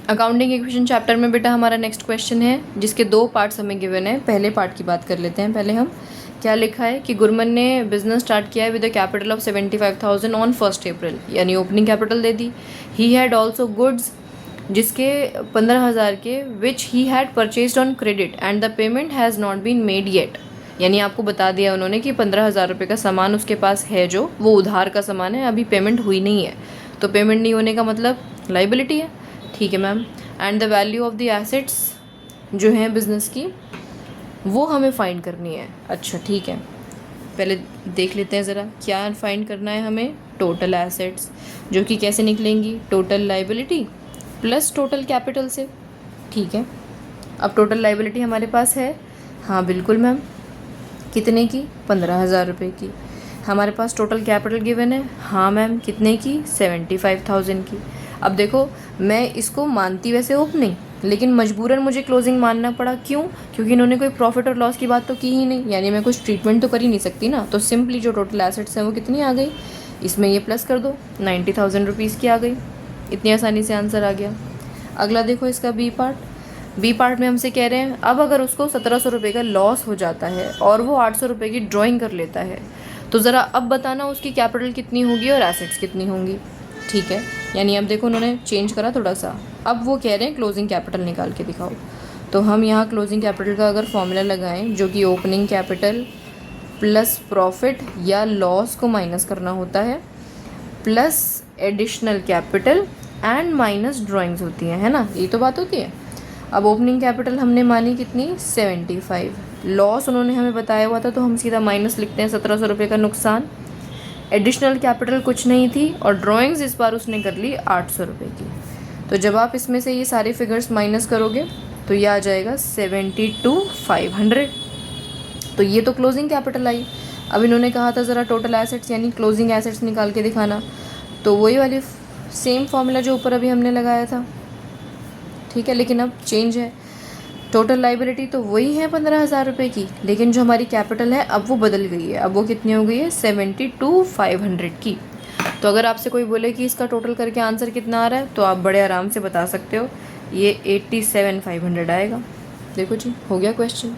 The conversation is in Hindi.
अकाउंटिंग इक्वेशन चैप्टर में बेटा हमारा नेक्स्ट क्वेश्चन है जिसके 2 पार्ट्स हमें गिवन है। पहले पार्ट की बात कर लेते हैं। पहले हम क्या लिखा है कि गुरमन ने बिजनेस स्टार्ट किया है with a capital of 75,000 on 1 April, यानी ओपनिंग कैपिटल दे दी। ही हैड ऑल्सो गुड्स जिसके 15,000 के which he had purchased on credit and the payment has not been made yet, यानी आपको बता दिया उन्होंने कि 15,000 रुपये का सामान उसके पास है जो वो उधार का सामान है, अभी पेमेंट हुई नहीं है। तो पेमेंट नहीं होने का मतलब लाइबिलिटी है। ठीक है ma'am. And the value of the assets जो हैं बिजनेस की वो हमें फाइंड करनी है। अच्छा ठीक है, पहले देख लेते हैं ज़रा क्या फाइंड करना है हमें। टोटल एसेट्स जो कि कैसे निकलेंगी, total liability plus total capital से। ठीक है, अब टोटल लाइबिलिटी हमारे पास है, हाँ बिल्कुल मैम, कितने की, 15,000 रुपये की। हमारे पास टोटल कैपिटल गिवन है, हाँ मैम, कितने की, 75,000 की। अब देखो मैं इसको मानती वैसे ओपनिंग, लेकिन मजबूरन मुझे क्लोजिंग मानना पड़ा। क्यों? क्योंकि इन्होंने कोई प्रॉफिट और लॉस की बात तो की ही नहीं, यानी मैं कुछ ट्रीटमेंट तो कर ही नहीं सकती ना। तो सिंपली जो टोटल एसेट्स हैं वो कितनी आ गई, इसमें ये प्लस कर दो, 90,000 रुपीज़ की आ गई। इतनी आसानी से आंसर आ गया। अगला देखो इसका बी पार्ट। बी पार्ट में हमसे कह रहे हैं अब अगर उसको 1,700 रुपये का लॉस हो जाता है और वो 800 रुपये की ड्राइंग कर लेता है, तो ज़रा अब बताना उसकी कैपिटल कितनी होगी और एसेट्स कितनी होंगी। ठीक है, यानी अब देखो उन्होंने चेंज करा थोड़ा सा। अब वो कह रहे हैं क्लोजिंग कैपिटल निकाल के दिखाओ। तो हम यहाँ क्लोजिंग कैपिटल का अगर फॉर्मूला लगाएं जो कि ओपनिंग कैपिटल प्लस प्रॉफिट या लॉस को माइनस करना होता है, plus additional capital and minus drawings होती हैं, है ना, ये तो बात होती है। अब ओपनिंग कैपिटल हमने मानी कितनी, 75। लॉस उन्होंने हमें बताया हुआ था तो हम सीधा माइनस लिखते हैं, 1,700 रुपये का नुकसान। एडिशनल कैपिटल कुछ नहीं थी और ड्राइंग्स इस बार उसने कर ली 800 रुपये की। तो जब आप इसमें से ये सारे फिगर्स माइनस करोगे तो ये आ जाएगा 72,500। तो ये तो क्लोजिंग कैपिटल आई। अब इन्होंने कहा था ज़रा टोटल एसेट्स यानी क्लोजिंग एसेट्स निकाल के दिखाना, तो वही वाली सेम फॉर्मूला जो ऊपर अभी हमने लगाया था। ठीक है, लेकिन अब चेंज है। टोटल लाइबिलिटी तो वही है 15,000 रुपये की, लेकिन जो हमारी कैपिटल है अब वो बदल गई है। अब वो कितनी हो गई है, 72,500 की। तो अगर आपसे कोई बोले कि इसका टोटल करके आंसर कितना आ रहा है तो आप बड़े आराम से बता सकते हो, ये 87,500 आएगा। देखो जी, हो गया क्वेश्चन।